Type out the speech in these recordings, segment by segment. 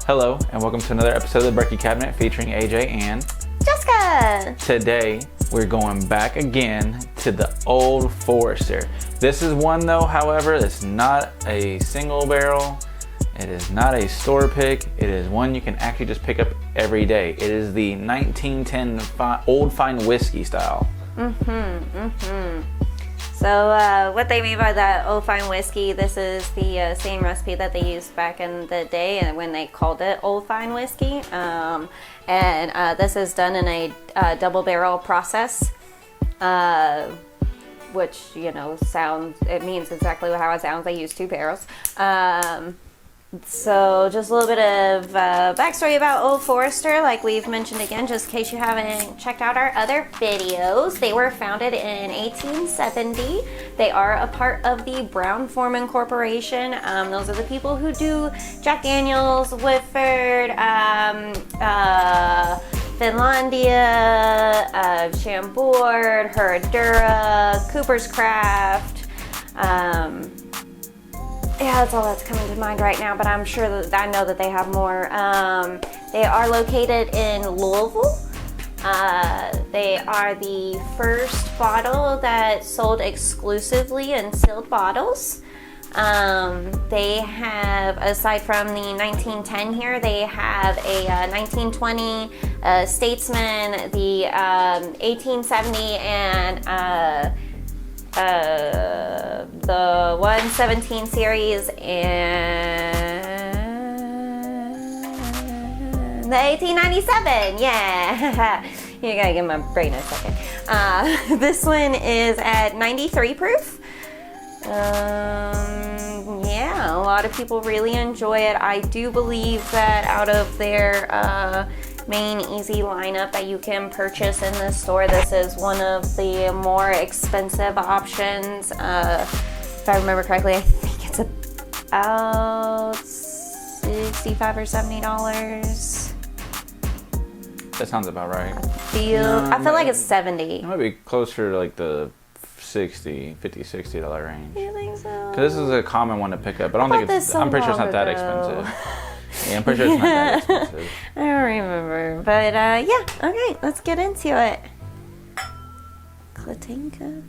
Hello, and welcome to another episode of the Bourky Cabinet featuring AJ and Jessica. Today, we're going back again to the Old Forester. This is one though, however, that's not a single barrel. It is not a store pick. It is one you can actually just pick up every day. It is the 1910 Old Fine Whiskey style. So what they mean by that Old Fine Whiskey, this is the same recipe that they used back in the day and when they called it Old Fine Whiskey. And this is done in a double barrel process, which, you know, it means exactly how it sounds. They use two barrels. So just a little bit of backstory about Old Forester, like we've mentioned again, just in case you haven't checked out our other videos. They were founded in 1870. They are a part of the Brown-Forman Corporation. Those are the people who do Jack Daniels, Woodford, Finlandia, Chambord, Herradura, Cooper's Craft. Yeah, that's all that's coming to mind right now, but I'm sure that I know that they have more. They are located in Louisville. They are the first bottle that sold exclusively in sealed bottles. They have, aside from the 1910 here, they have a 1920 Statesman, the 1870, and the 117 series and the 1897. Yeah. You gotta give my brain a second. This one is at 93 proof. Yeah, a lot of people really enjoy it. I do believe that out of their main easy lineup that you can purchase in the store, this is one of the more expensive options. If I remember correctly, I think it's about $65 or $70. That sounds about right. I feel like it's 70. It might be closer to like the $60 range. You think so? Because this is a common one to pick up, but I don't think it's, I'm pretty sure it's not that expensive. Yeah, I'm pretty sure it's not that expensive. I don't remember, but yeah, okay, let's get into it. Klatinka.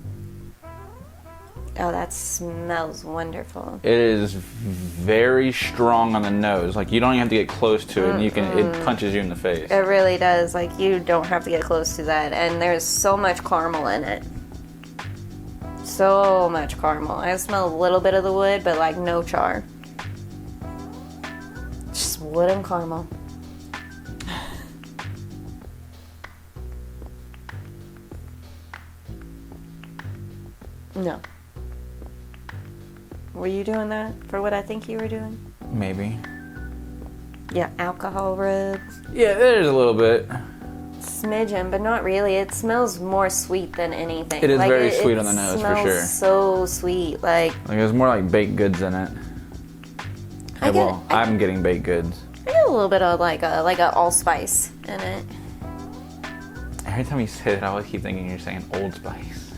Oh, that smells wonderful. It is very strong on the nose. Like, you don't even have to get close to it, and it punches you in the face. It really does. Like, you don't have to get close to that, and there's so much caramel in it. So much caramel. I smell a little bit of the wood, but like no char. Just wood and caramel. No. Were you doing that for what I think you were doing? Maybe. Yeah, alcohol rub. Yeah, there's a little bit. Smidgen, but not really. It smells more sweet than anything. It is like very sweet on the nose, for sure. So sweet, like there's more like baked goods in it. I'm getting baked goods. I get a little bit of like a allspice in it. Every time you say that, I always keep thinking you're saying Old Spice.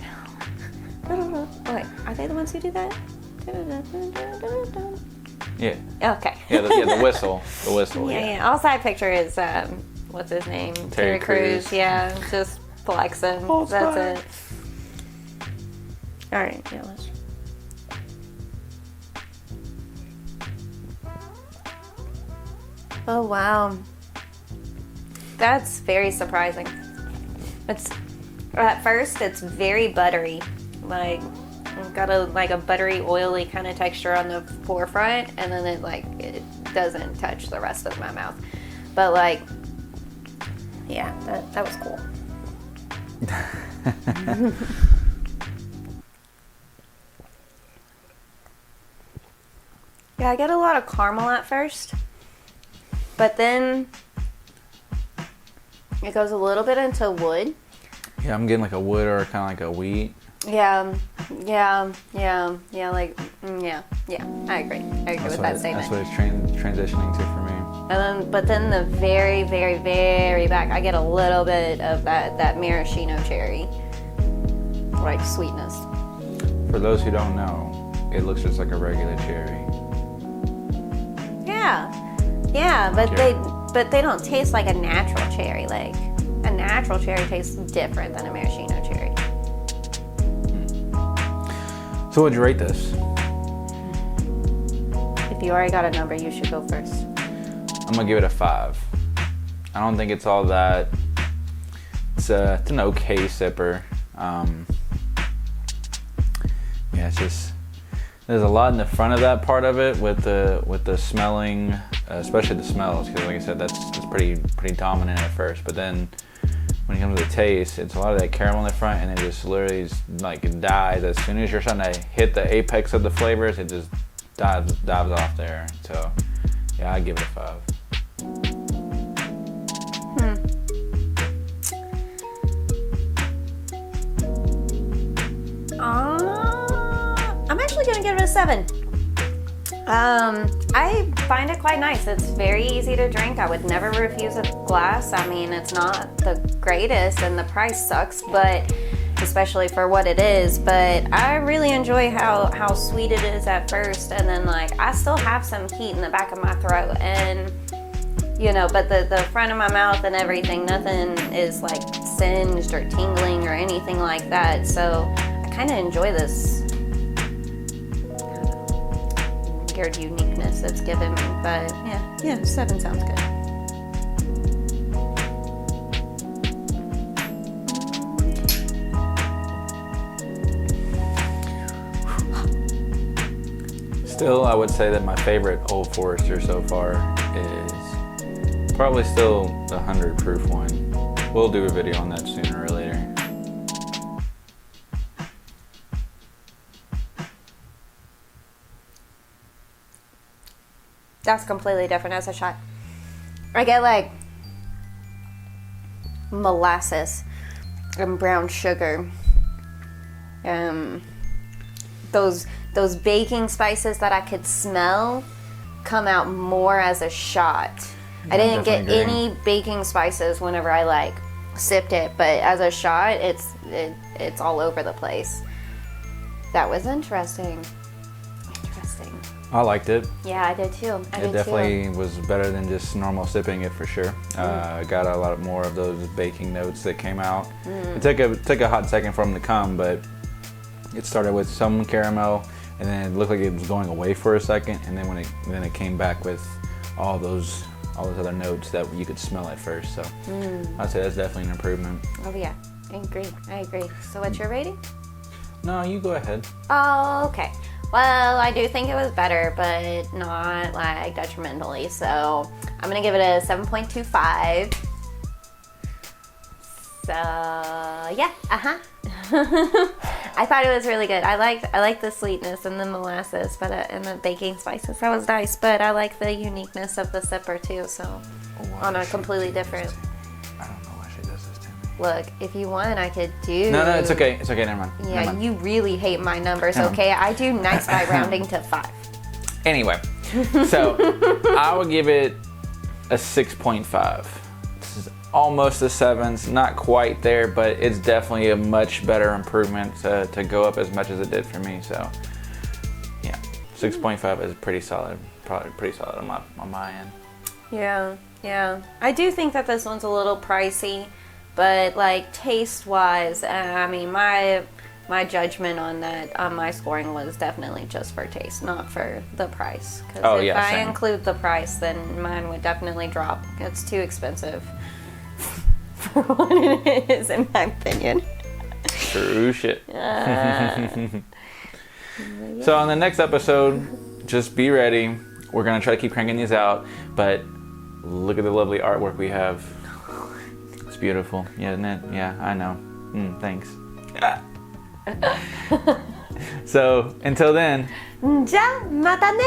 Wait, are they the ones who do that? Yeah. Okay. Yeah, the whistle. The whistle. Yeah. All side picture is what's his name? Terry Crews. Yeah, just flexing. Old That's Spice. it. All right. Yeah. Let's. Oh wow. That's very surprising. At first it's very buttery, like got a buttery, oily kind of texture on the forefront, and then it doesn't touch the rest of my mouth. But like, yeah, that was cool. Yeah, I get a lot of caramel at first, but then it goes a little bit into wood. Yeah, I'm getting like a wood or kind of like a wheat. Yeah, I agree with that statement. That's what it's transitioning to for me. But then the very, very, very back, I get a little bit of that maraschino cherry, like sweetness. For those who don't know, it looks just like a regular cherry. Yeah. Yeah, but cherry. they don't taste like a natural cherry. Like a natural cherry tastes different than a maraschino cherry. So what'd you rate this? If you already got a number, you should go first. I'm gonna give it a 5. I don't think it's all that. It's an okay sipper. Yeah, it's just there's a lot in the front of that part of it with the smelling, especially the smells, because like I said, that's pretty dominant at first. But then when it comes to the taste, it's a lot of that caramel in the front, and it just literally just, like, it dies as soon as you're starting to hit the apex of the flavors. It just dives off there. So yeah, I'd give it a 5. I'm actually gonna give it a 7. I find it quite nice. It's very easy to drink. I would never refuse a glass. I mean, it's not the greatest and the price sucks, but especially for what it is. But I really enjoy how sweet it is at first, and then like I still have some heat in the back of my throat, and you know, but the front of my mouth and everything, nothing is like singed or tingling or anything like that. So I kind of enjoy this weird uniqueness it's given me. But yeah, 7 sounds good. Still, I would say that my favorite Old Forester so far is probably still the 100 proof one. We'll do a video on that sooner or later. That's completely different as a shot. I get like molasses and brown sugar. Those baking spices that I could smell come out more as a shot. I didn't get any baking spices whenever I like sipped it, but as a shot, it's all over the place. That was interesting. I liked it. Yeah, I did too. It definitely was better than just normal sipping it for sure. Got a lot more of those baking notes that came out. It took a hot second for them to come, but it started with some caramel, and then it looked like it was going away for a second, and then when it came back with all those other notes that you could smell at first. So I'd say that's definitely an improvement. Oh yeah, I agree. So what's your rating? No, you go ahead. Oh, okay. Well, I do think it was better, but not like detrimentally. So I'm gonna give it a 7.25. So yeah, I thought it was really good. I like the sweetness and the molasses, but and the baking spices. That was nice. But I like the uniqueness of the sipper too. So on a completely different. I don't know why she does this to me. Look, if you want, I could do. No, it's okay. It's okay. Never mind. Yeah, Never mind. you really hate my numbers. Never Okay, I do nice by rounding to 5. Anyway, so I would give it a 6.5. This is almost a 7. It's not quite there, but it's definitely a much better improvement to go up as much as it did for me. So yeah, 6.5 is pretty solid. Probably pretty solid on my end. Yeah. I do think that this one's a little pricey, but like taste-wise, I mean, my judgment on that, on my scoring was definitely just for taste, not for the price. Because if I same. include the price, then mine would definitely drop. It's too expensive for what it is, in my opinion. True shit. So on the next episode, just be ready. We're gonna try to keep cranking these out, but look at the lovely artwork we have. It's beautiful, yeah, isn't it? Yeah, I know. Thanks. So until then. じゃあまたね。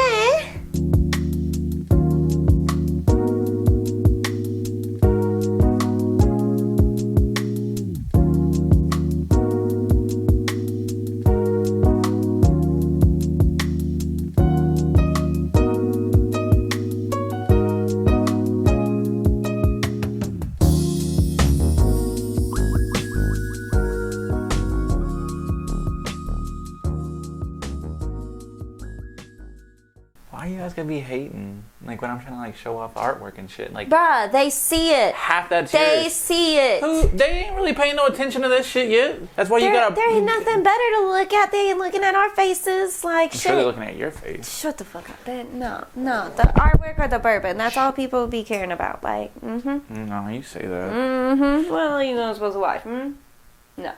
Why you guys gonna be hating? Like when I'm trying to like show off artwork and shit. Like, Bruh, they see it. half that They shit. see it. They ain't really paying no attention to this shit yet. That's why you gotta. There ain't nothing better to look at. They ain't looking at our faces like I'm shit. sure they're looking at your face. Shut the fuck up. No. The artwork or the bourbon. That's all people be caring about. Like, No, you say that. Well, you know, I'm supposed to watch. No.